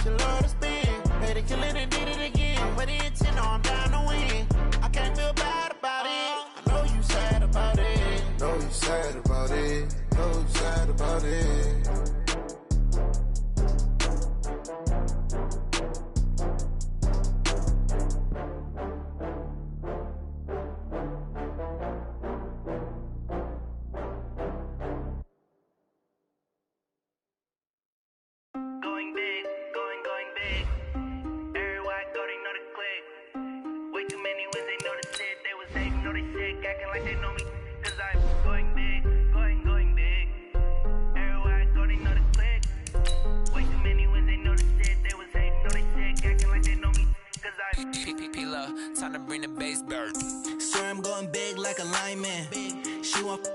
she love to spin. Made it kill it and did it again. But the intent, no, I'm down to win. I can't feel bad about it. I know you sad about it. Know you sad about it. Know you sad about it. Time to bring the bass bird. Swear I'm going big like a lineman. She want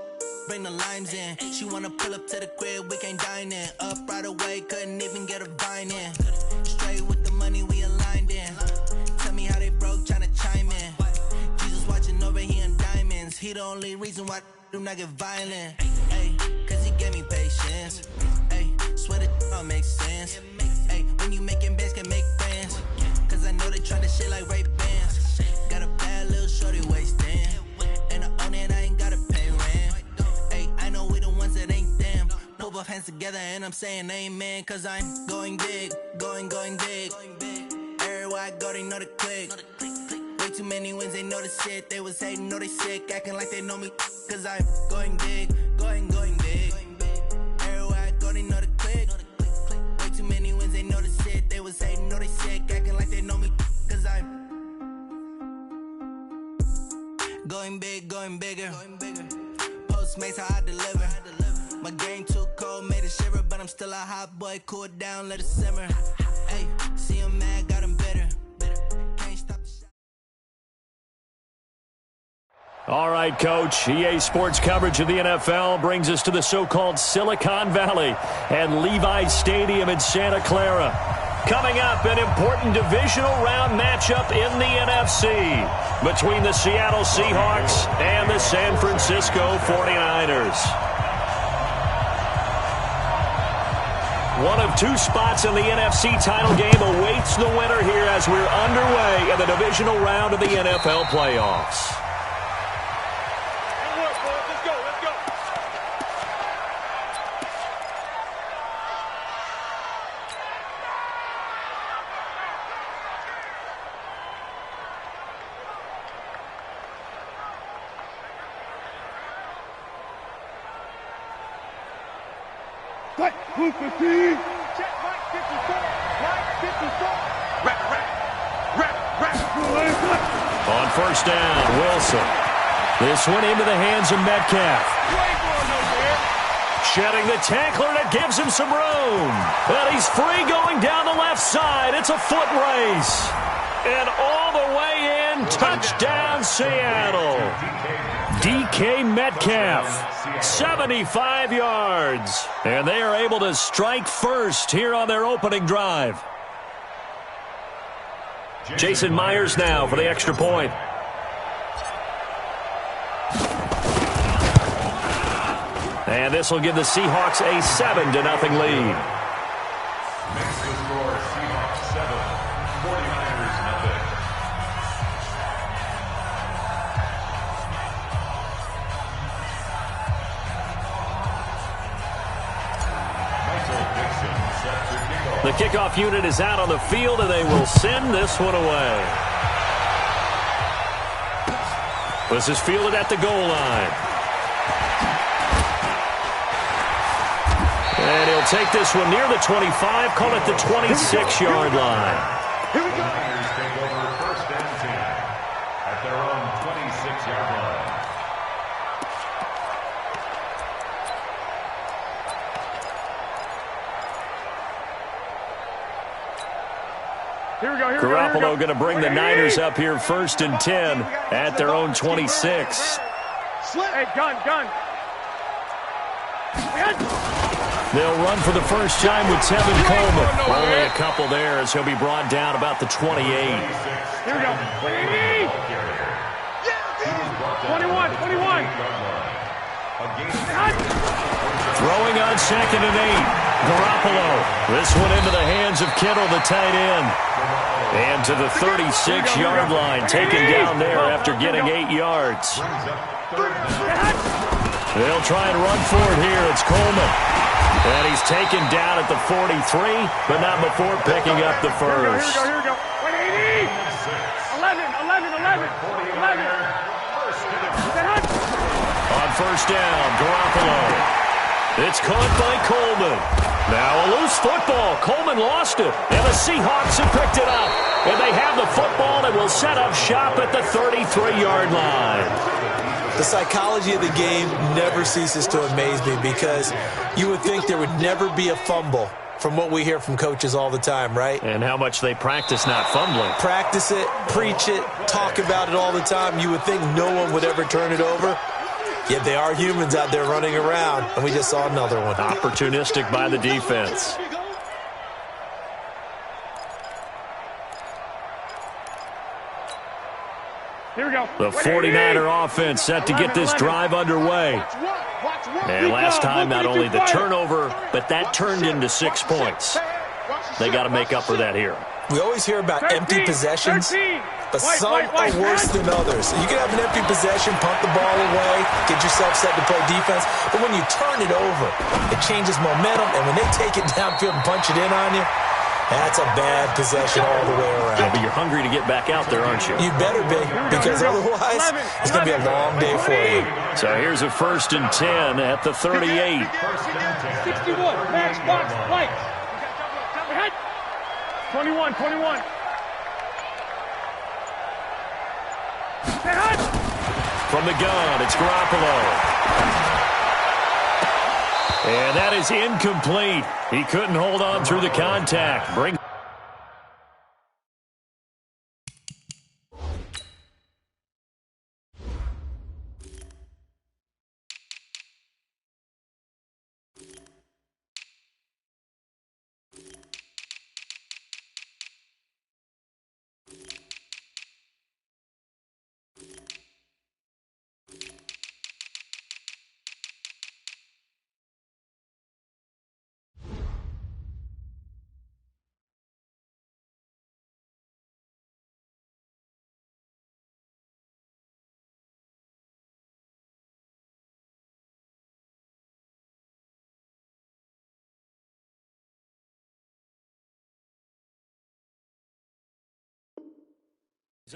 bring the limes in. She wanna pull up to the crib, we can't dine in. Up right away, couldn't even get a vine in. Straight with the money we aligned in. Tell me how they broke, tryna chime in. Jesus watching over here in diamonds. He the only reason why I do not get violent. Ay, cause he gave me patience. Ay, swear that all makes sense. Ay, when you making bands can make friends. Cause I know they try to shit like Ray Bans. Got a bad little shorty wasting. And I own it, I ain't gotta pay rent. Ay, I know we the ones that ain't them. Move our hands together and I'm saying amen. Cause I'm going big, going big. Everywhere I go, they know the click. Way too many wins, they know the shit. They was hating, know they sick, acting like they know me. Cause I'm going big, going big. Everywhere I go, they know the click. Way too many wins, they know the shit. They was hating, know they sick, acting like they know me. Cause I'm going big, going bigger. Postmates, how I deliver. My game too cold, made it shiver. But I'm still a hot boy, cool it down, let it simmer. Hey, see him mad, got him bitter. Can't stop the shot. All right, Coach. EA Sports coverage of the NFL brings us to the so-called Silicon Valley and Levi's Stadium in Santa Clara. Coming up, an important divisional round matchup in the NFC between the Seattle Seahawks and the San Francisco 49ers. One of two spots in the NFC title game awaits the winner here as we're underway in the divisional round of the NFL playoffs. Check, Mike 54. Mike 54. On first down, Wilson. This one into the hands of Metcalf. Shedding the tackler, and it gives him some room. And he's free going down the left side. It's a foot race. And all the way in, touchdown Seattle. DK Metcalf, 75 yards. And they are able to strike first here on their opening drive. Jason Myers now for the extra point. And this will give the Seahawks a 7-0 lead. Next to score, Seahawks 7, 49ers 0. The kickoff unit is out on the field, and they will send this one away. This is fielded at the goal line. And he'll take this one near the 25, call it the 26-yard line. Here we go. The Niners take over first and 10 at their own 26-yard line. Garoppolo going to bring the Niners up here first and 10 at their own 26. Hey, gun. They'll run for the first time with Tevin Coleman. Only a couple there as he'll be brought down about the 28. Here we go. 21. Throwing on second and 8. Garoppolo. This one into the hands of Kittle, the tight end. And to the 36-yard line, taken down there after getting 8 yards. They'll try and run for it here. It's Coleman. And he's taken down at the 43, but not before picking up the first. Here we go. 180. 11. On first down, Garoppolo. It's caught by Coleman. Now a loose football. Coleman lost it, and the Seahawks have picked it up. And they have the football and will set up shop at the 33-yard line. The psychology of the game never ceases to amaze me because you would think there would never be a fumble from what we hear from coaches all the time, right? And how much they practice not fumbling. Practice it, preach it, talk about it all the time. You would think no one would ever turn it over. Yet they are humans out there running around, and we just saw another one. Opportunistic by the defense. Here we go. The 49er offense set to get this drive underway. And last time, not only the turnover, but that turned into 6 points. They got to make up for that here. We always hear about empty possessions, but some are worse than others. You can have an empty possession, punt the ball away, get yourself set to play defense, but when you turn it over, it changes momentum, and when they take it downfield and punch it in on you, that's a bad possession all the way around. Yeah, but you're hungry to get back out there, aren't you? You better be, because otherwise it's going to be a long day for you. So here's a 1st and 10 at the 38. 61, match box, light. 21. From the gun, it's Garoppolo. And that is incomplete. He couldn't hold on through the contact.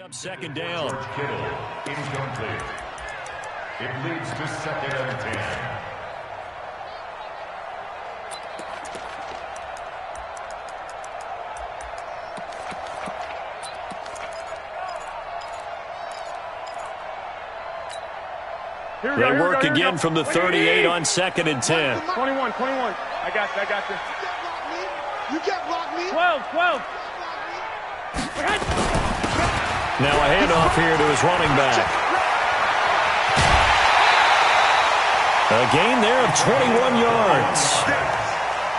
Up 2nd down. Kittle, incomplete. It leads to 2nd and 10. They work again from the 38 on 2nd and 10. 21. I got you. You can't block me. 12. Now a handoff here to his running back. A gain there of 21 yards.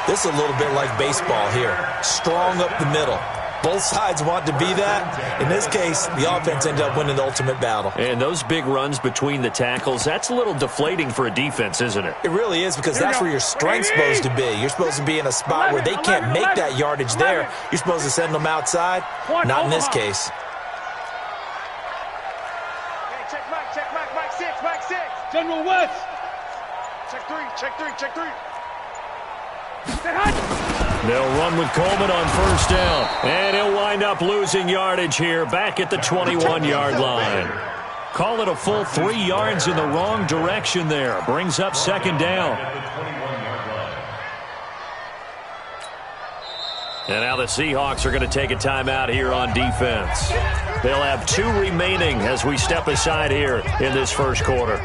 This is a little bit like baseball here. Strong up the middle. Both sides want to be that. In this case, the offense ended up winning the ultimate battle. And those big runs between the tackles, that's a little deflating for a defense, isn't it? It really is, because that's where your strength's supposed to be. You're supposed to be in a spot where they can't make that yardage there. You're supposed to send them outside. Not in this case. Mike 6. General West. Check three. They'll run with Coleman on 1st down. And he'll wind up losing yardage here back at the 21-yard line. Call it a full 3 yards in the wrong direction there. Brings up 2nd down. And now the Seahawks are going to take a timeout here on defense. They'll have 2 remaining as we step aside here in this 1st quarter.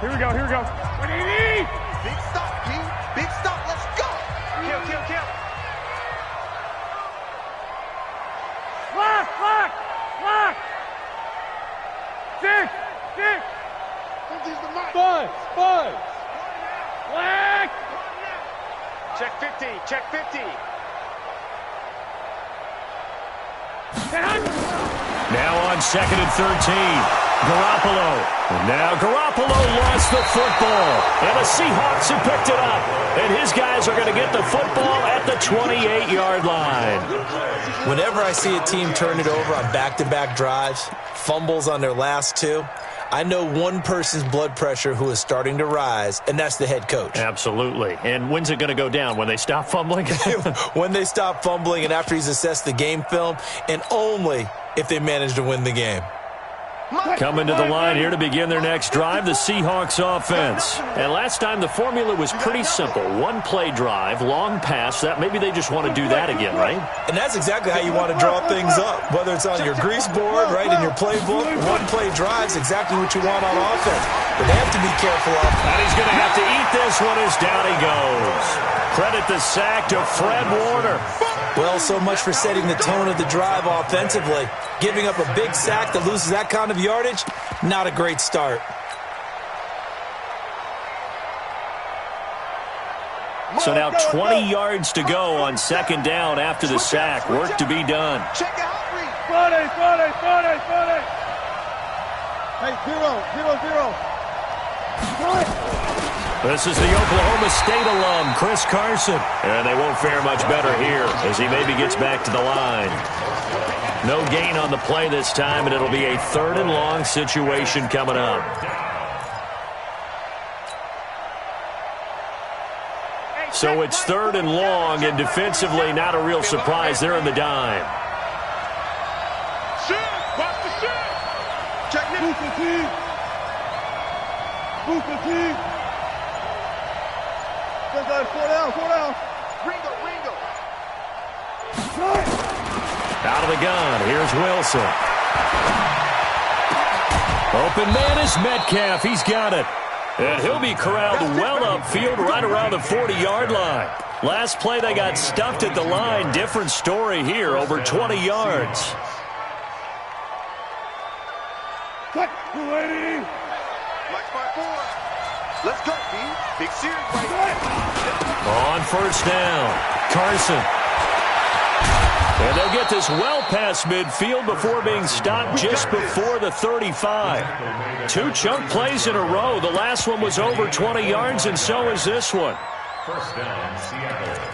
Here we go. 180. Big stop, P. Big stop. Let's go. Kill. Lock. 6. Buzz. Black. Check 50. Now on 2nd and 13. Garoppolo. And now Garoppolo lost the football. And the Seahawks have picked it up. And his guys are going to get the football at the 28-yard line. Whenever I see a team turn it over on back-to-back drives, fumbles on their last two, I know one person's blood pressure who is starting to rise, and that's the head coach. Absolutely. And when's it going to go down? When they stop fumbling? When they stop fumbling and after he's assessed the game film, and only if they manage to win the game. Coming to the line here to begin their next drive, the Seahawks offense. And last time the formula was pretty simple. One play drive, long pass. That maybe they just want to do that again, right? And that's exactly how you want to draw things up. Whether it's on your grease board, right, in your playbook, one play drive's exactly what you want on offense. But they have to be careful of. And he's going to have to eat this one as down he goes. Credit the sack to Fred Warner. Well, so much for setting the tone of the drive offensively. Giving up a big sack that loses that kind of yardage, not a great start. So now 20 yards to go on second down after the sack. Work to be done. Friday. Hey, 0-0-0. This is the Oklahoma State alum, Chris Carson. And they won't fare much better here as he maybe gets back to the line. No gain on the play this time, and it'll be a 3rd and long situation coming up. So it's 3rd and long, and defensively not a real surprise. They're in the dime. Watch the shit. Check it. Booster team. Four down. Ringo. Out of the gun, here's Wilson. Open man is Metcalf. He's got it. And he'll be corralled well upfield right around the 40-yard line. Last play, they got stuffed at the line. Different story here, over 20 yards. Cut, 280. Flex by 4. Let's go, B. Big series right here. On first down, Carson. And they'll get this well past midfield before being stopped just before the 35. 2 chunk plays in a row. The last one was over 20 yards, and so is this one. First down, Seattle.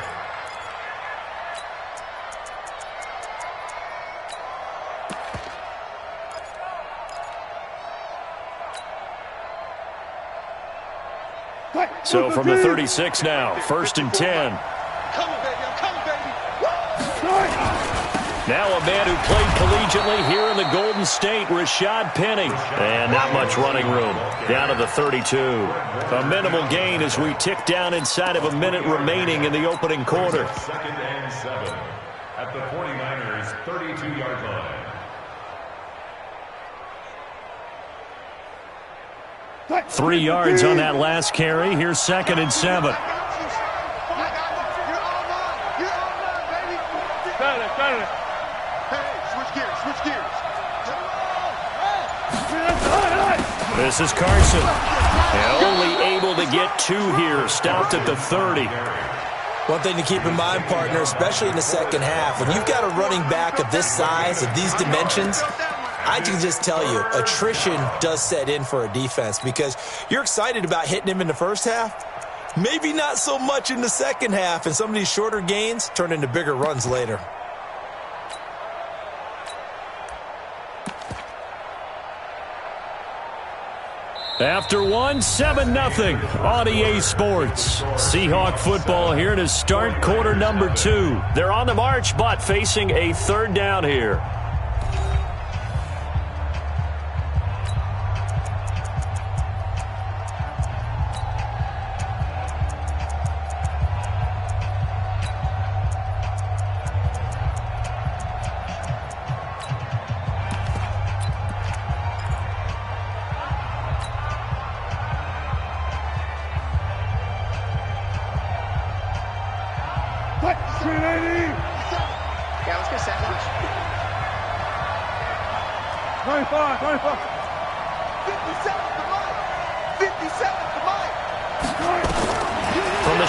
So from the 36 now, 1st and 10. Now a man who played collegiately here in the Golden State, Rashad Penny. And not much running room. Down to the 32. A minimal gain as we tick down inside of a minute remaining in the opening quarter. 2nd and 7 at the 49ers' 32-yard line. Three yards on that last carry. Here's 2nd and 7. This is Carson. And only able to get 2 here. Stopped at the 30. One thing to keep in mind, partner, especially in the second half, when you've got a running back of this size, of these dimensions, I can just tell you, attrition does set in for a defense because you're excited about hitting him in the first half. Maybe not so much in the second half, and some of these shorter gains turn into bigger runs later. After one, 7-0 on EA Sports. Seahawk football here to start quarter number 2. They're on the march, but facing a 3rd down here.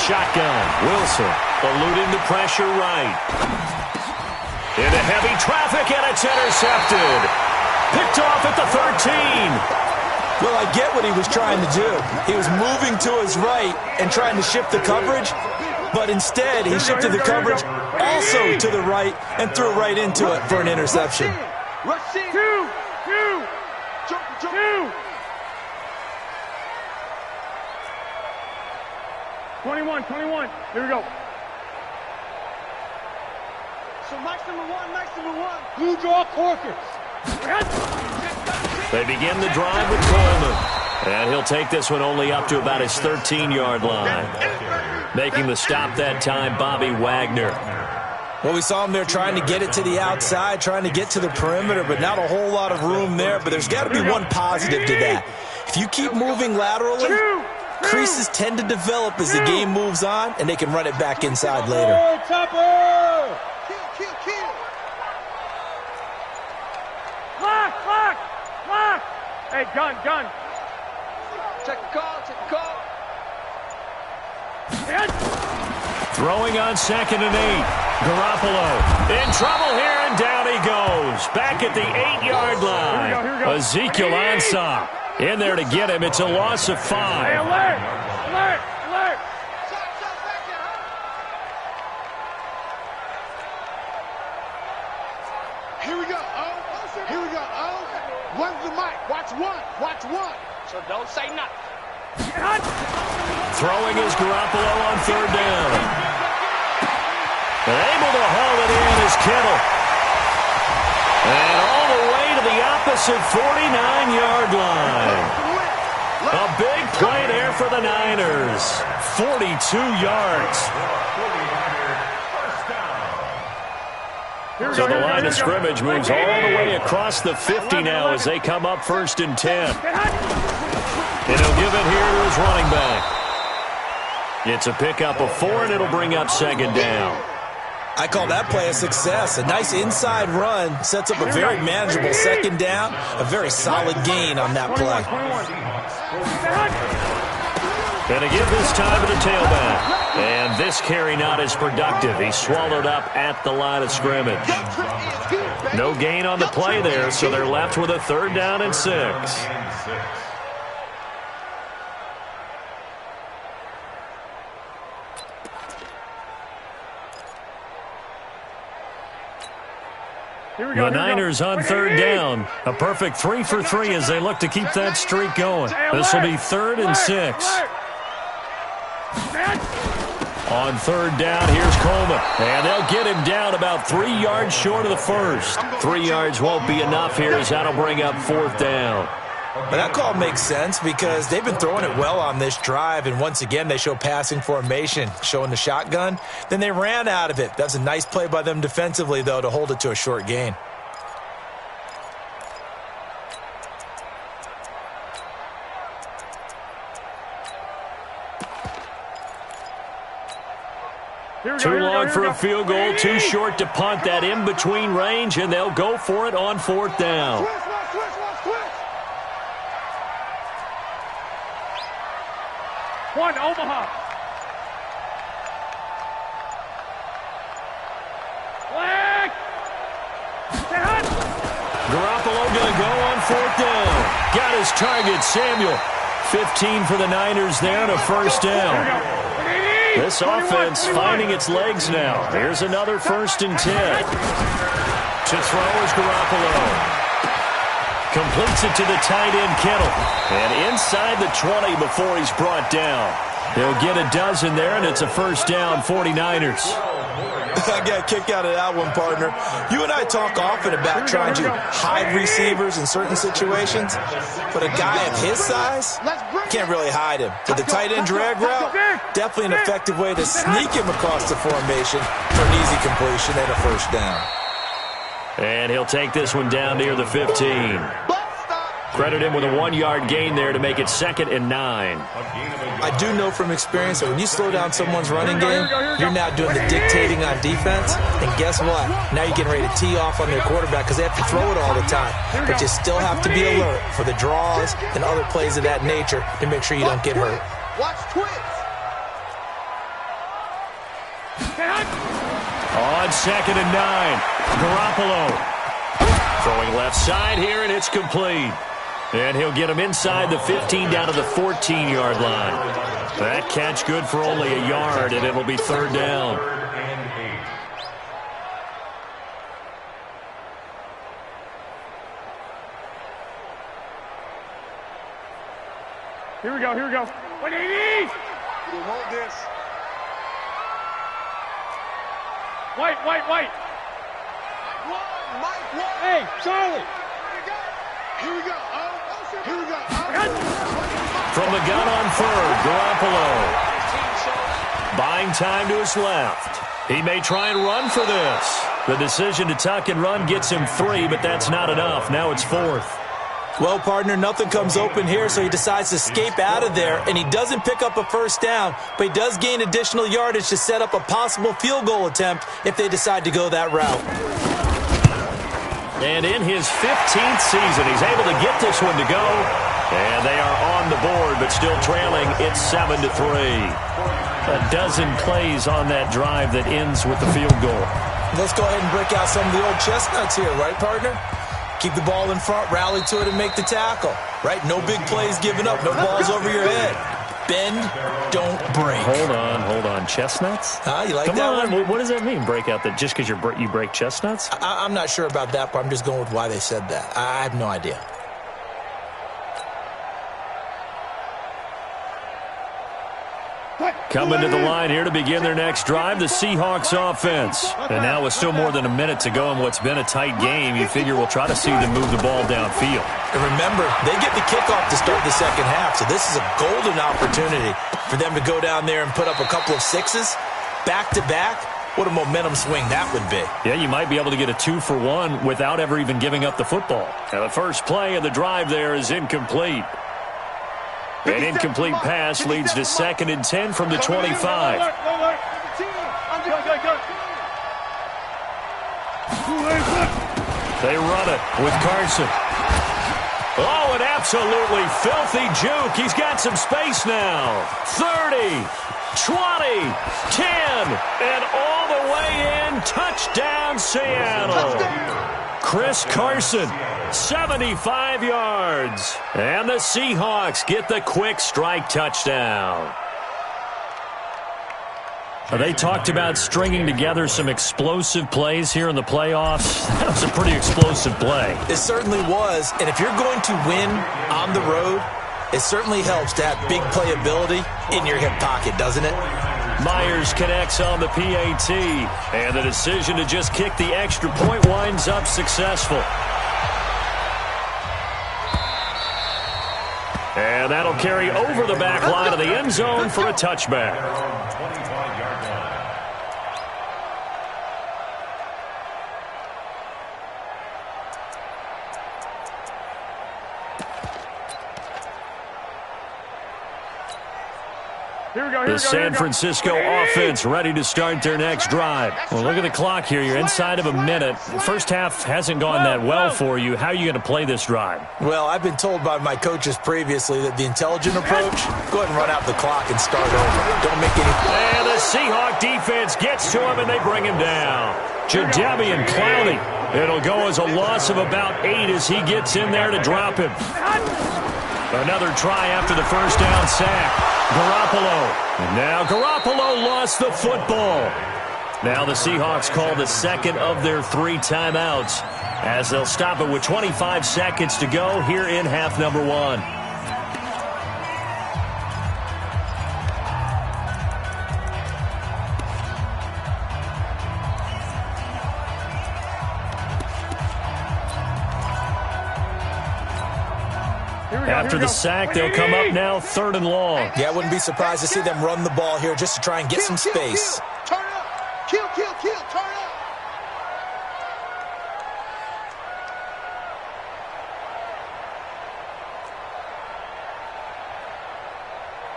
Shotgun. Wilson eluding the pressure right. Into heavy traffic, and it's intercepted. Picked off at the 13. Well, I get what he was trying to do. He was moving to his right and trying to shift the coverage, but instead he shifted the coverage also to the right and threw right into it for an interception. Rush in. Two. Jump. 21. Here we go. So Max number one. Blue draw corkers. They begin the drive with Coleman. And he'll take this one only up to about his 13-yard line. Making the stop that time, Bobby Wagner. Well, we saw him there trying to get it to the outside, trying to get to the perimeter, but not a whole lot of room there. But there's got to be one positive to that. If you keep moving laterally, creases tend to develop as the game moves on, and they can run it back inside later. Topper! Kill. Lock! Hey, gun! Check the call. Throwing on 2nd and 8. Garoppolo in trouble here, and down he goes. Back at the 8-yard line. Here we go. Ezekiel Ansah in there to get him. It's a loss of 5. Hey, alert! Here we go. One's the mic. Watch one. So don't say nothing. Throwing is Garoppolo on 3rd down. And able to haul it in is Kittle. And all the way to the opposite 49-yard line. A big play there for the Niners. 42 yards. So the line of scrimmage moves all the way across the 50 now as they come up 1st and 10. And he'll give it here to his running back. It's a pickup of 4, and it'll bring up 2nd down. I call that play a success. A nice inside run sets up a very manageable 2nd down. A very solid gain on that play. And a give this time to the tailback. And this carry not as productive. He's swallowed up at the line of scrimmage. No gain on the play there, so they're left with a 3rd down and 6. The Niners on 3rd down. A perfect 3 for 3 as they look to keep that streak going. This will be 3rd and 6. On 3rd down, here's Coleman. And they'll get him down about 3 yards short of the first. 3 yards won't be enough here as that'll bring up 4th down. But that call makes sense because they've been throwing it well on this drive, and once again they show passing formation, showing the shotgun. Then they ran out of it. That's a nice play by them defensively, though, to hold it to a short gain. Too long for a field goal, too short to punt that in-between range, and they'll go for it on 4th down. One, Omaha. Flag. Garoppolo going to go on 4th down. Got his target, Samuel. 15 for the Niners there and a 1st down. This offense finding its legs now. Here's another 1st and 10. To throw is Garoppolo. Completes it to the tight end, Kittle. And inside the 20 before he's brought down. He'll get a dozen there, and it's a 1st down, 49ers. I got a kick out of that one, partner. You and I talk often about trying to hide receivers in certain situations, but a guy of his size can't really hide him. With the tight end drag route, definitely an effective way to sneak him across the formation for an easy completion and a 1st down. And he'll take this one down near the 15. Credit him with a 1-yard gain there to make it 2nd and 9. I do know from experience that when you slow down someone's running game, you're now doing the dictating on defense. And guess what? Now you're getting ready to tee off on their quarterback because they have to throw it all the time. But you still have to be alert for the draws and other plays of that nature to make sure you don't get hurt. Watch twins. On 2nd and 9, Garoppolo. Throwing left side here, and it's complete. And he'll get him inside the 15 down to the 14-yard line. That catch good for only a yard, and it'll be third down. Here we go, here we go. 180! You hold this. White. Mike, one. Hey, Charlie! Here we go. Here we go. From the gun on third, Garoppolo. Buying time to his left. He may try and run for this. The decision to tuck and run gets him 3, but that's not enough. Now it's fourth. Well, partner, nothing comes open here, so he decides to escape out of there, and he doesn't pick up a first down, but he does gain additional yardage to set up a possible field goal attempt if they decide to go that route. And in his 15th season, he's able to get this one to go, and they are on the board, but still trailing. It's 7-3. A dozen plays on that drive that ends with the field goal. Let's go ahead and break out some of the old chestnuts here, right, partner? Keep the ball in front, rally to it, and make the tackle, right? No big plays given up, no balls over your head. Bend, don't break. Hold on. Chestnuts? You like Come that on. one? What does that mean, break out? That just because you break chestnuts? I'm not sure about that, but I'm just going with why they said that. I have no idea. Coming to the line here to begin their next drive, the Seahawks offense. And now with still more than a minute to go in what's been a tight game, you figure we'll try to see them move the ball downfield. And remember, they get the kickoff to start the second half, so this is a golden opportunity for them to go down there and put up a couple of sixes back-to-back. What a momentum swing that would be. Yeah, you might be able to get a 2-for-1 without ever even giving up the football. Now, the first play of the drive there is incomplete. An incomplete pass leads to 2nd and 10 from the 25. They run it with Carson. Oh, an absolutely filthy juke. He's got some space now. 30, 20, 10, and all the way in. Touchdown, Seattle. Chris Carson, 75 yards. And the Seahawks get the quick strike touchdown. They talked about stringing together some explosive plays here in the playoffs. That was a pretty explosive play. It certainly was. And if you're going to win on the road, it certainly helps to have big playability in your hip pocket, doesn't it? Myers connects on the PAT, and the decision to just kick the extra point winds up successful. And that'll carry over the back line of the end zone for a touchback. The San Francisco offense ready to start their next drive. Well, look at the clock here. You're inside of a minute. First half hasn't gone that well for you. How are you going to play this drive? Well, I've been told by my coaches previously that the intelligent approach, go ahead and run out the clock and start over. Don't make any... And the Seahawk defense gets to him, and they bring him down. Jadeveon Clowney. It'll go as a loss of about 8 as he gets in there to drop him. Another try after the first down sack. Garoppolo. And now Garoppolo lost the football. Now the Seahawks call the second of their 3 timeouts as they'll stop it with 25 seconds to go here in half number 1. After the sack, they'll come up now 3rd and long. Yeah, I wouldn't be surprised to see them run the ball here just to try and get some space. Turn up. Kill, turn up.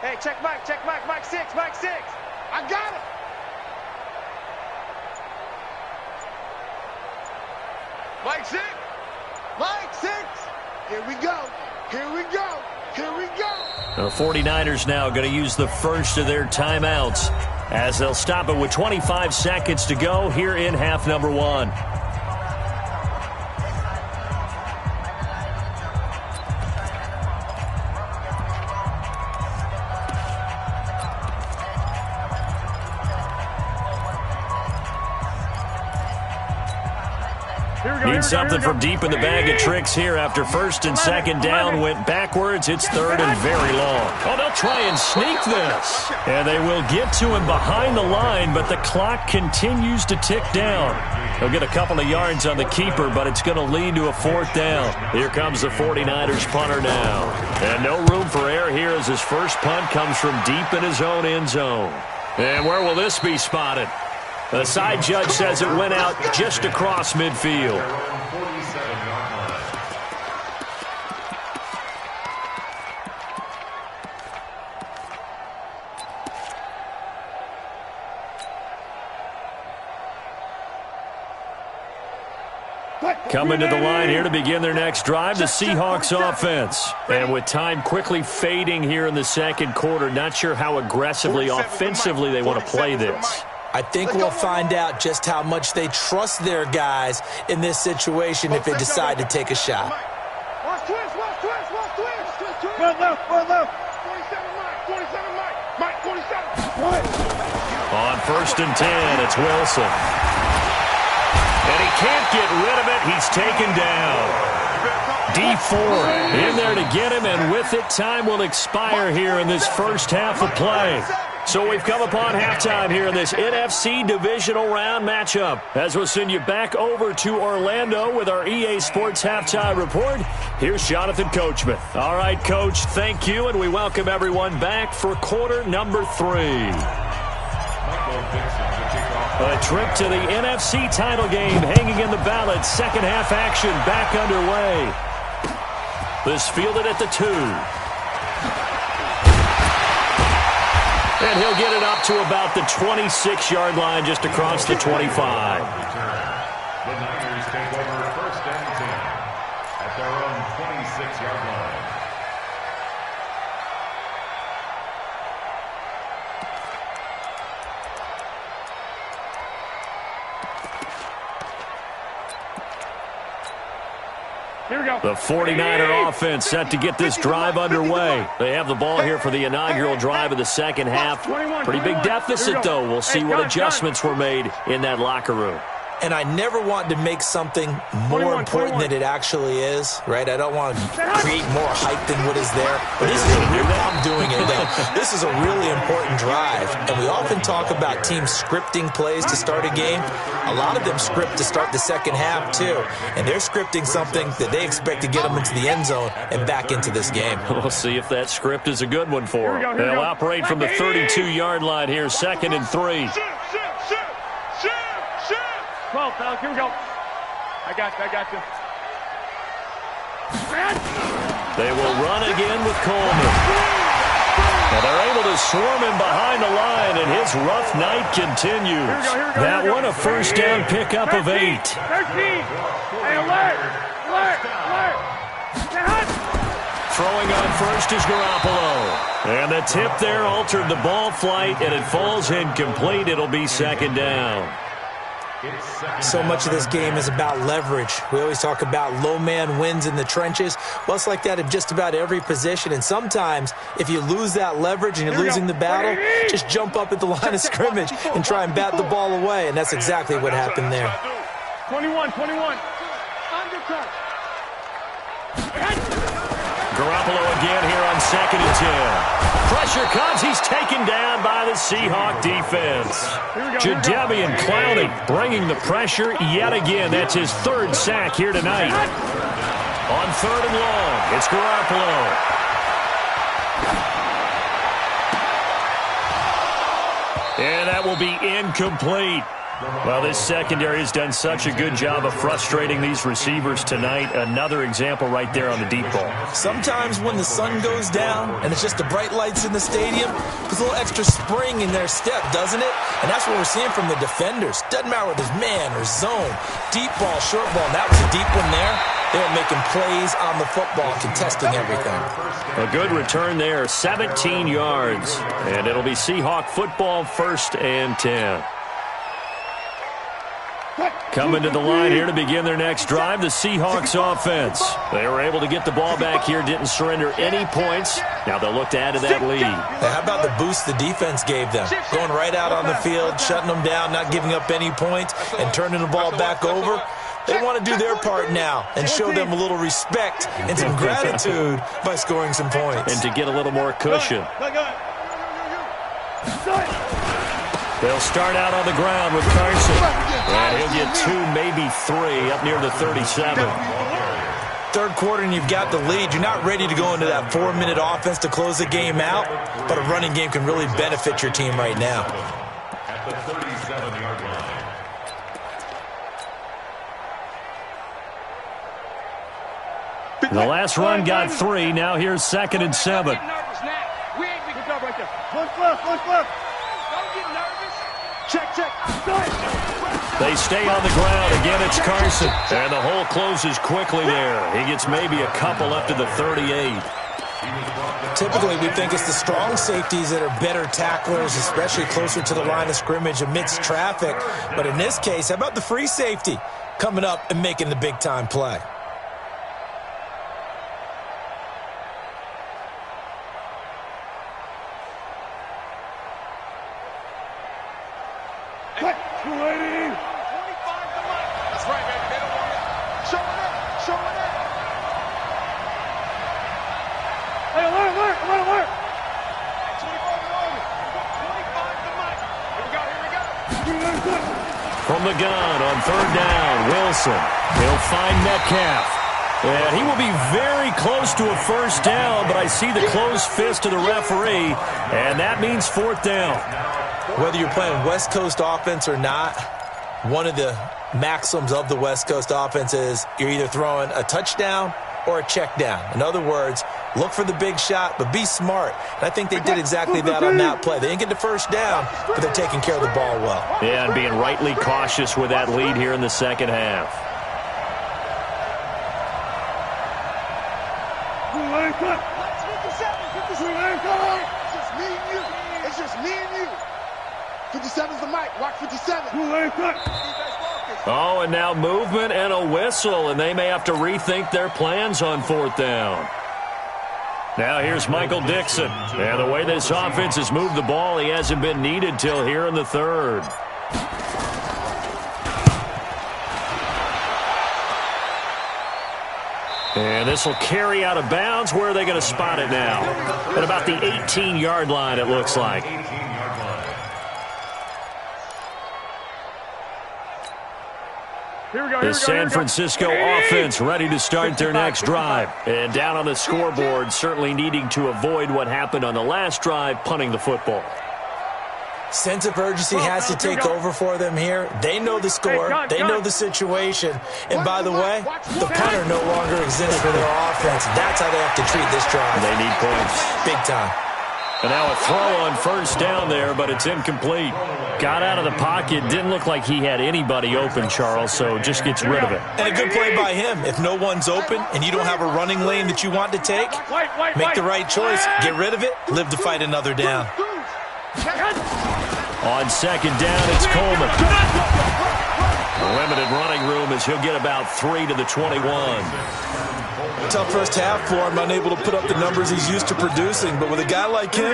Hey, check Mike 6, I got him. Mike 6, here we go. The 49ers now going to use the first of their timeouts as they'll stop it with 25 seconds to go here in half number 1. Need something from deep in the bag of tricks here after first and second down went backwards. It's third and very long. Oh, they'll try and sneak this. And they will get to him behind the line, but the clock continues to tick down. He'll get a couple of yards on the keeper, but it's going to lead to a fourth down. Here comes the 49ers punter now. And no room for error here as his first punt comes from deep in his own end zone. And where will this be spotted? The side judge says it went out just across midfield. Coming to the line here to begin their next drive, the Seahawks offense. And with time quickly fading here in the second quarter, not sure how aggressively, offensively they want to play this. I think we'll find out just how much they trust their guys in this situation if they decide to take a shot. Watch twist. One left. 27, Mike. 27. On first and 10, it's Wilson. And he can't get rid of it. He's taken down. D4 in there to get him, and with it, time will expire here in this first half of play. So we've come upon halftime here in this NFC divisional round matchup. As we'll send you back over to Orlando with our EA Sports halftime report, here's Jonathan Coachman. All right, Coach, thank you, and we welcome everyone back for quarter number 3. A trip to the NFC title game hanging in the balance. Second half action back underway. This fielded at the 2. And he'll get it up to about the 26-yard line, just across the 25. The Niners take over first and 10 at their own 26-yard line. Here we go. The 49er offense set to get this drive underway. They have the ball here for the inaugural drive of the second half. Pretty big deficit, though. We'll see what adjustments were made in that locker room. And I never want to make something more important than it actually is, right? I don't want to create more hype than what is there. But this is I'm doing it, though. This is a really important drive. And we often talk about teams scripting plays to start a game. A lot of them script to start the second half, too. And they're scripting something that they expect to get them into the end zone and back into this game. We'll see if that script is a good one for them. They'll operate from the 32-yard line here, second and 3. 12, Alex, here we go. I got you. They will run again with Coleman. Now they're able to swarm him behind the line, and his rough night continues. That one, a first down pickup of 8. 13. Hey, alert. Throwing on first is Garoppolo. And the tip there altered the ball flight, and it falls incomplete. It'll be second down. So much of this game is about leverage. We always talk about low man wins in the trenches. Well, it's like that in just about every position. And sometimes, if you lose that leverage and you're losing the battle, just jump up at the line of scrimmage and try and bat the ball away. And that's exactly what happened there. 21. Undercut. Garoppolo again here on second and 10. Pressure comes. He's taken down by the Seahawk defense. Jadeveon Clowney bringing the pressure yet again. That's his third sack here tonight. On third and long, it's Garoppolo. And that will be incomplete. Well, this secondary has done such a good job of frustrating these receivers tonight. Another example right there on the deep ball. Sometimes when the sun goes down and it's just the bright lights in the stadium, there's a little extra spring in their step, doesn't it? And that's what we're seeing from the defenders. Doesn't matter whether it's man or zone, deep ball, short ball. And that was a deep one there. They were making plays on the football, contesting everything. A good return there, 17 yards. And it'll be Seahawk football, first and 10. Coming to the line here to begin their next drive, the Seahawks offense. They were able to get the ball back here, didn't surrender any points. Now they'll look to add to that lead. How about the boost the defense gave them? Going right out on the field, shutting them down, not giving up any points, and turning the ball back over. They want to do their part now and show them a little respect and some gratitude by scoring some points. And to get a little more cushion. They'll start out on the ground with Carson. And he'll get 2, maybe 3 up near the 37. Third quarter and you've got the lead. You're not ready to go into that 4-minute offense to close the game out, but a running game can really benefit your team right now. At the 37-yard line. The last run got 3. Now here's 2nd and 7. They stay on the ground. Again, it's Carson. And the hole closes quickly there. He gets maybe a couple up to the 38. Typically, we think it's the strong safeties that are better tacklers, especially closer to the line of scrimmage amidst traffic. But in this case, how about the free safety coming up and making the big-time play? From the gun on 3rd down, Wilson. He'll find Metcalf. And he will be very close to a first down, but I see the closed fist of the referee, and that means 4th down. Whether you're playing West Coast offense or not, one of the maxims of the West Coast offense is you're either throwing a touchdown or a check down. In other words, look for the big shot, but be smart. And I think they did exactly that on that play. They didn't get the first down, but they're taking care of the ball well. Yeah, and being rightly cautious with that lead here in the second half. It's just me and you. 57's the mic. Watch 57. Oh, and now movement and a whistle, and they may have to rethink their plans on 4th down. Now here's Michael Dixon. And the way this offense has moved the ball, he hasn't been needed till here in the 3rd. And this will carry out of bounds. Where are they going to spot it now? At about the 18-yard line, it looks like. The San Francisco offense ready to start their next drive. And down on the scoreboard, certainly needing to avoid what happened on the last drive, punting the football. Sense of urgency has to take over for them here. They know the score. They know the situation. And by the way, the punter no longer exists for their offense. That's how they have to treat this drive. They need points. Big time. And now a throw on first down there, but it's incomplete. Got out of the pocket. Didn't look like he had anybody open, Charles, so just gets rid of it. And a good play by him. If no one's open and you don't have a running lane that you want to take, make the right choice. Get rid of it. Live to fight another down. On 2nd down, it's Coleman. Limited running room as he'll get about 3 to the 21. Tough first half for him, unable to put up the numbers he's used to producing. But with a guy like him,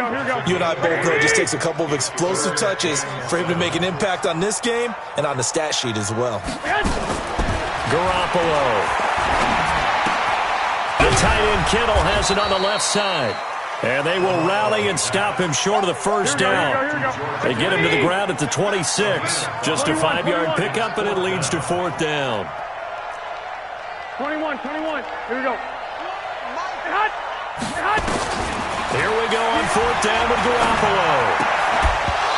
you and I both know it just takes a couple of explosive touches for him to make an impact on this game and on the stat sheet as well. Garoppolo. The tight end Kittle has it on the left side. And they will rally and stop him short of the first down. They get him to the ground at the 26. Just a 5-yard pickup, and it leads to 4th down. 21. Here we go. Here we go on 4th down with Garoppolo.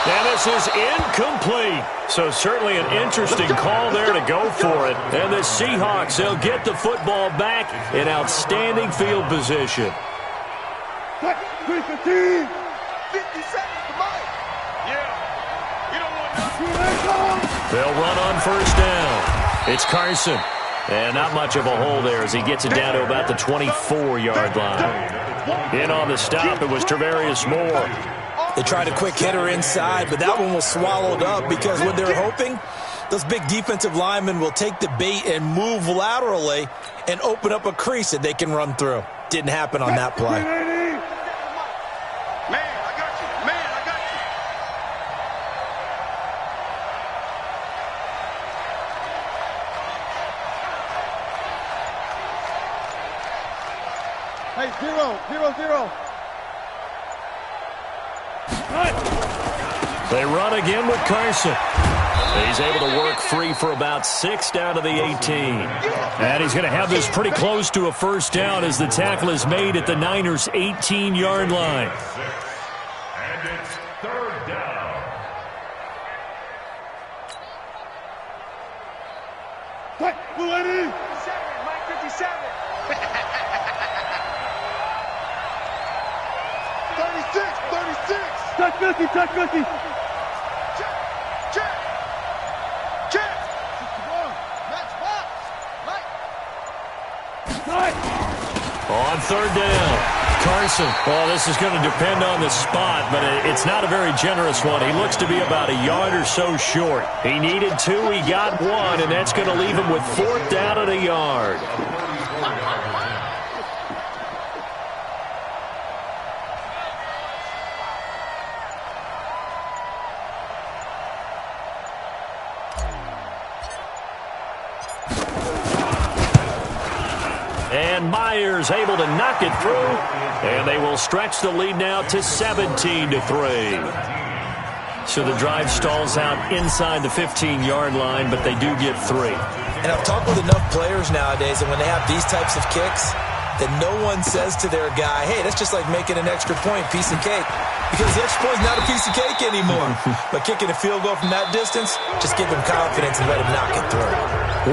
And this is incomplete. So certainly an interesting call there to go for it. And the Seahawks, they'll get the football back in outstanding field position. 57, come on. Yeah. You don't want nothing. They'll run on first down. It's Carson. And not much of a hole there as he gets it down to about the 24-yard line. In on the stop, it was Travarius Moore. They tried a quick hitter inside, but that one was swallowed up because what they're hoping, those big defensive linemen will take the bait and move laterally and open up a crease that they can run through. Didn't happen on that play. Hey, 0-0-0. They run again with Carson. He's able to work free for about 6 down to the 18. And he's going to have this pretty close to a first down as the tackle is made at the Niners' 18-yard line. And it's 3rd down. What? Bulletin! 57, Mike 57. 36. Touch 50, touch 50. Check. Match box. Mike. On 3rd down, Carson. Well, this is going to depend on the spot, but it's not a very generous one. He looks to be about a yard or so short. He needed 2, he got 1, and that's going to leave him with 4th down and a yard. And Myers able to knock it through, and they will stretch the lead now to 17-3. So the drive stalls out inside the 15-yard line, but they do get 3. And I've talked with enough players nowadays, and when they have these types of kicks, that no one says to their guy, hey, that's just like making an extra point, piece of cake. Because the extra point's not a piece of cake anymore. But kicking a field goal from that distance, just give him confidence and let him knock it through.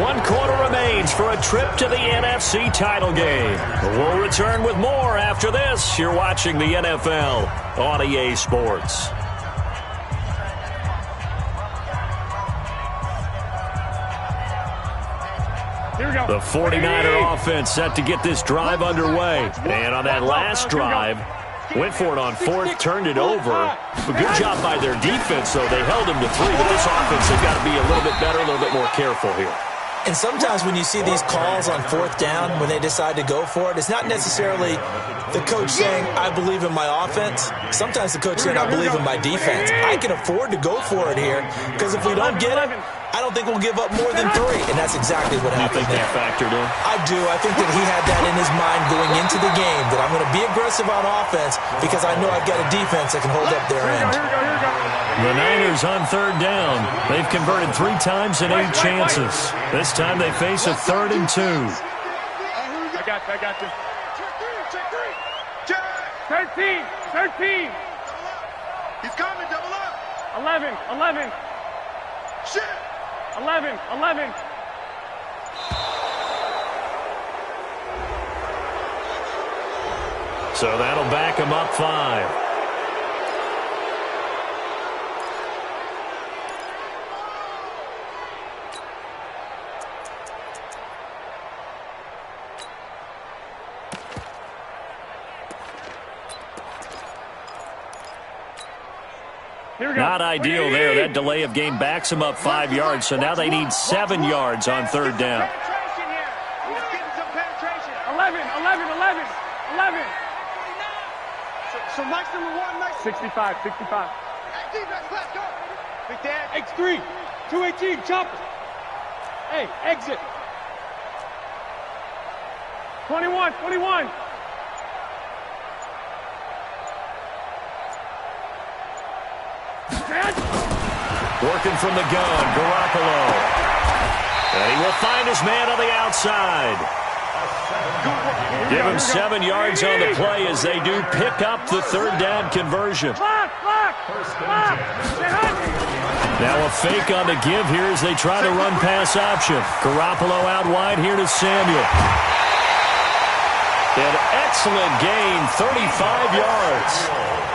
1 quarter remains for a trip to the NFC title game. We'll return with more after this. You're watching the NFL on EA Sports. The 49er offense set to get this drive underway. And on that last drive, went for it on 4th, turned it over. A good job by their defense, though. They held him to 3, but this offense, they've got to be a little bit better, a little bit more careful here. And sometimes when you see these calls on 4th down, when they decide to go for it, it's not necessarily the coach saying, I believe in my offense. Sometimes the coach saying, I believe in my defense. I can afford to go for it here, because if we don't get it, I don't think we'll give up more than 3. And that's exactly what happened there. You think that factored in? I do. I think that he had that in his mind going into the game, that I'm going to be aggressive on offense because I know I've got a defense that can hold up their end. The Niners on 3rd down. They've converted 3 times in 8 chances. This time they face a 3rd and 2. I got this. Check 3. 13. He's coming, double up. 11. Shit. 11. So that'll back him up 5. Not ideal there. That delay of game backs them up 5 yards, so now they need 7 yards on 3rd down. 11. So Mike's number 1, Mike. 65. Hey, defense, let's go. Big Dan. X3. 218, chopper. Hey, exit. 21. Working from the gun, Garoppolo. And he will find his man on the outside. Give him 7 yards on the play as they do pick up the 3rd down conversion. Now a fake on the give here as they try to run pass option. Garoppolo out wide here to Samuel. An excellent gain, 35 yards.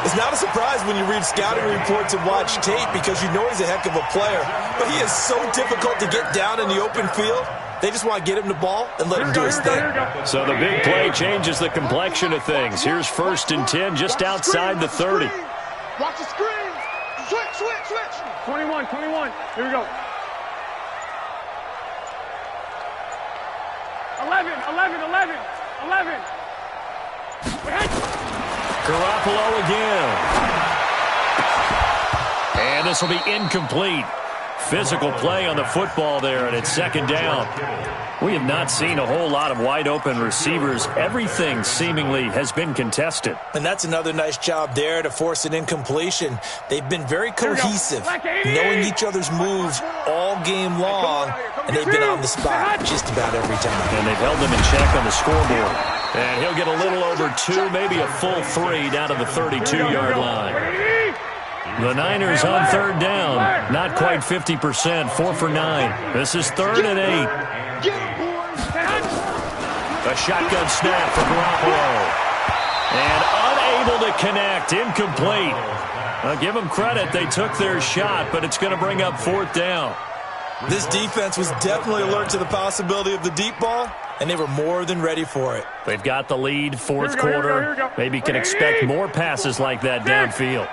It's not a surprise when you read scouting reports and watch tape because you know he's a heck of a player. But he is so difficult to get down in the open field. They just want to get him the ball and let him do his thing. So the big play changes the complexion of things. Here's 1st and 10 just outside the 30. Watch the screen. Switch. 21. Here we go. 11. Garoppolo again. And this will be incomplete. Physical play on the football there, and it's second down. We have not seen a whole lot of wide-open receivers. Everything seemingly has been contested. And that's another nice job there to force an incompletion. They've been very cohesive, knowing each other's moves all game long, and they've been on the spot just about every time. And they've held them in check on the scoreboard. And he'll get a little over 2, maybe a full 3 down to the 32-yard line. The Niners on third down. Not quite 50%, 4 for 9. This is 3rd and 8. A shotgun snap for Garoppolo. And unable to connect. Incomplete. I'll give them credit. They took their shot, but it's going to bring up 4th down. This defense was definitely alert to the possibility of the deep ball, and they were more than ready for it. They've got the lead, 4th quarter. Maybe can expect more passes like that downfield.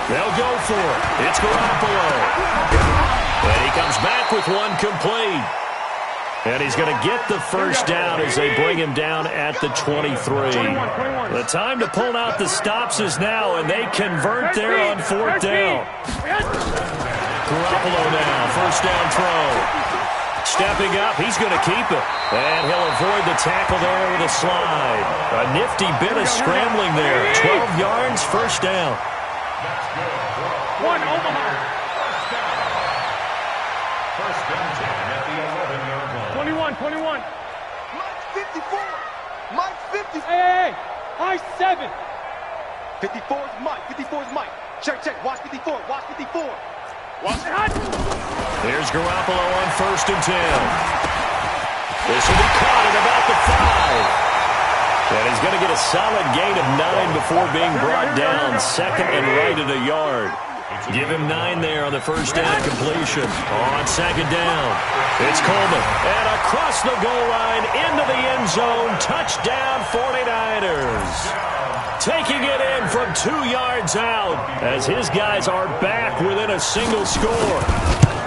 They'll go for it. It's Garoppolo. And he comes back with one complete. And he's going to get the first down as they bring him down at the 23. The time to pull out the stops is now, and they convert there on 4th down. Garoppolo now, first down throw. Stepping up, he's going to keep it. And he'll avoid the tackle there with a slide. A nifty bit of scrambling there. 12 yards, first down. One, Omaha. First down at the 11-yard line. 21. Mike 54. Mike 54. Hey, I 7. 54 is Mike. 54 is Mike. Check. Watch 54. Watch 54. Watch it. Here's Garoppolo on 1st and 10. This will be caught at about the 5. And he's going to get a solid gain of 9 before being brought down. 2nd and right at a yard. Give him 9 there on the first down completion. On 2nd down, it's Coleman. And across the goal line into the end zone. Touchdown 49ers. Taking it in from 2 yards out as his guys are back within a single score.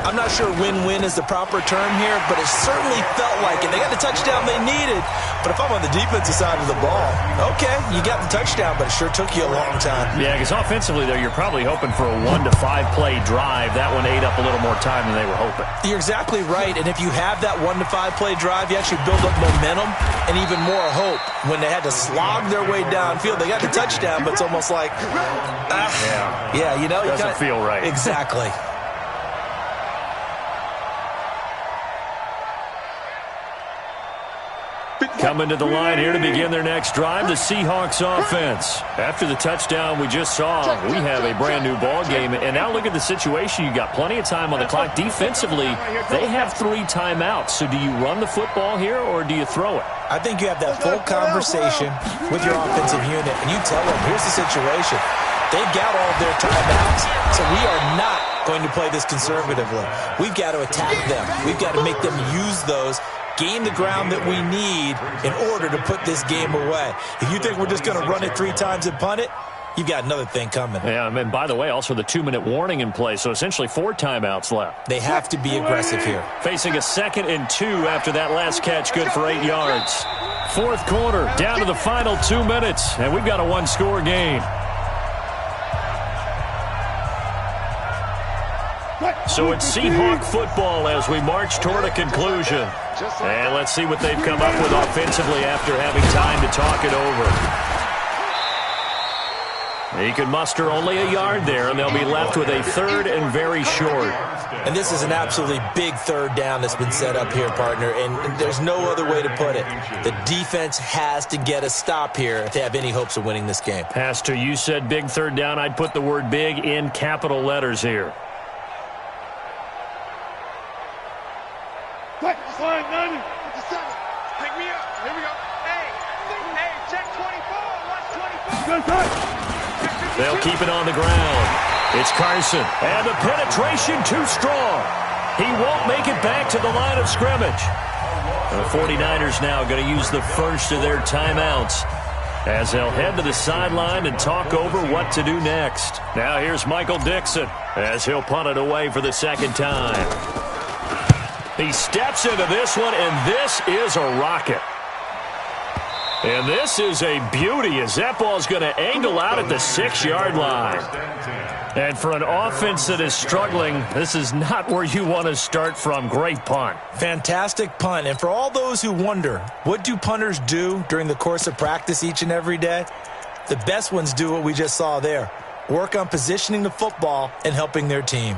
I'm not sure win-win is the proper term here, but it certainly felt like it. They got the touchdown they needed, but if I'm on the defensive side of the ball, okay, you got the touchdown, but it sure took you a long time. Yeah, because offensively, though, you're probably hoping for a 1 to 5 play drive. That one ate up a little more time than they were hoping. You're exactly right, and if you have that 1 to 5 play drive, you actually build up momentum and even more hope. When they had to slog their way downfield, they got the touchdown, but it's almost like, yeah, you know, doesn't feel right. Exactly. Coming to the line here to begin their next drive, the Seahawks offense. After the touchdown we just saw, we have a brand new ball game. And now look at the situation. You got plenty of time on the clock. Defensively, they have 3 timeouts. So do you run the football here or do you throw it? I think you have that full conversation with your offensive unit, and you tell them, here's the situation. They've got all of their timeouts, so we are not going to play this conservatively. We've got to attack them. We've got to make them use those, gain the ground that we need in order to put this game away. If you think we're just going to run it 3 times and punt it, you've got another thing coming. Yeah, and by the way, also the 2-minute warning in play, so essentially 4 timeouts left. They have to be aggressive here. Facing a 2nd and 2 after that last catch, good for 8 yards. 4th quarter, down to the final 2 minutes, and we've got a 1-score game. So it's Seahawk football as we march toward a conclusion. And let's see what they've come up with offensively after having time to talk it over. He can muster only a yard there, and they'll be left with a 3rd and very short. And this is an absolutely big 3rd down that's been set up here, partner, and there's no other way to put it. The defense has to get a stop here if they have any hopes of winning this game. Pastor, you said big 3rd down. I'd put the word big in capital letters here. Slide 90. 57. Pick me up. Here we go. Hey, check 24. Watch 24. Good touch. They'll keep it on the ground. It's Carson, and the penetration too strong. He won't make it back to the line of scrimmage. The 49ers now going to use the first of their timeouts as they'll head to the sideline and talk over what to do next. Now here's Michael Dixon as he'll punt it away for the 2nd time. He steps into this one, and this is a rocket. And this is a beauty as that ball's going to angle out at the 6-yard line. And for an offense that is struggling, this is not where you want to start from. Great punt. Fantastic punt. And for all those who wonder, what do punters do during the course of practice each and every day? The best ones do what we just saw there. Work on positioning the football and helping their team.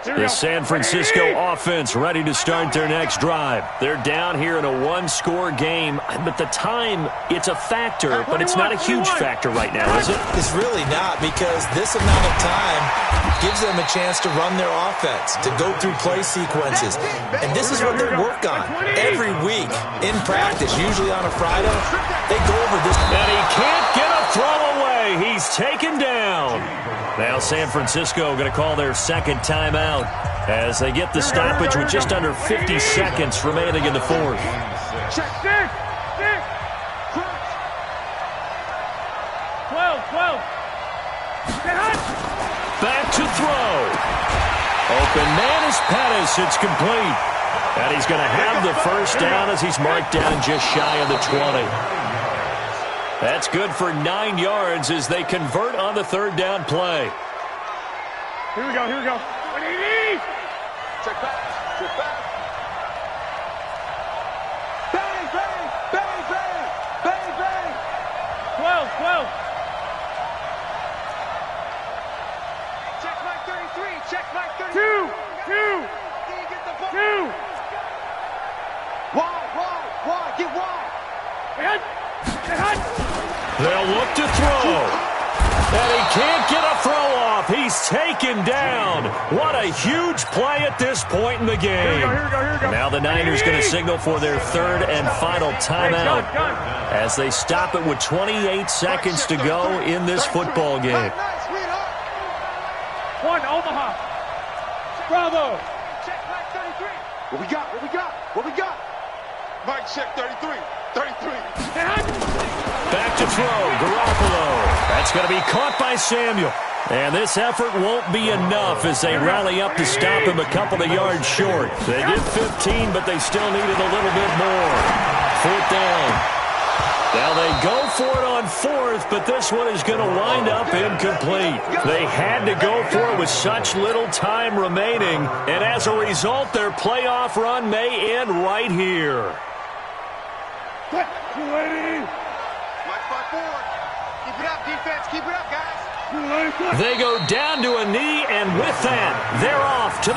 The San Francisco offense ready to start their next drive. They're down here in a one-score game, but the time, it's a factor, but it's not a huge factor right now, is it? It's really not, because this amount of time gives them a chance to run their offense, to go through play sequences. And this is what they work on every week in practice, usually on a Friday. They go over this. And he can't get a throw away. He's taken down. Now San Francisco going to call their second timeout as they get the stoppage with just under 50 seconds remaining in the fourth. Check 6. 12. Back to throw. Open man is Pettis. It's complete. And he's going to have the first down as he's marked down just shy of the 20. That's good for 9 yards as they convert on the third down play. Here we go. Check back. Bang. 12. Check my 33. 2. Wide. Get wide. They'll look to throw. And he can't get a throw off. He's taken down. What a huge play at this point in the game. Here we go. Now the Niners going to signal for their third and final timeout as they stop it with 28 seconds to go in this football game. 1, Omaha. Bravo. Check Mike 33. What we got? Mike, check 33. Back to throw, Garoppolo. That's going to be caught by Samuel. And this effort won't be enough as they rally up to stop him a couple of yards short. They did 15, but they still needed a little bit more. Fourth down. Now they go for it on fourth, but this one is going to wind up incomplete. They had to go for it with such little time remaining, and as a result, their playoff run may end right here. 280. Mike 5-4. Keep it up, defense. Keep it up, guys. They go down to a knee, and with that, they're off to the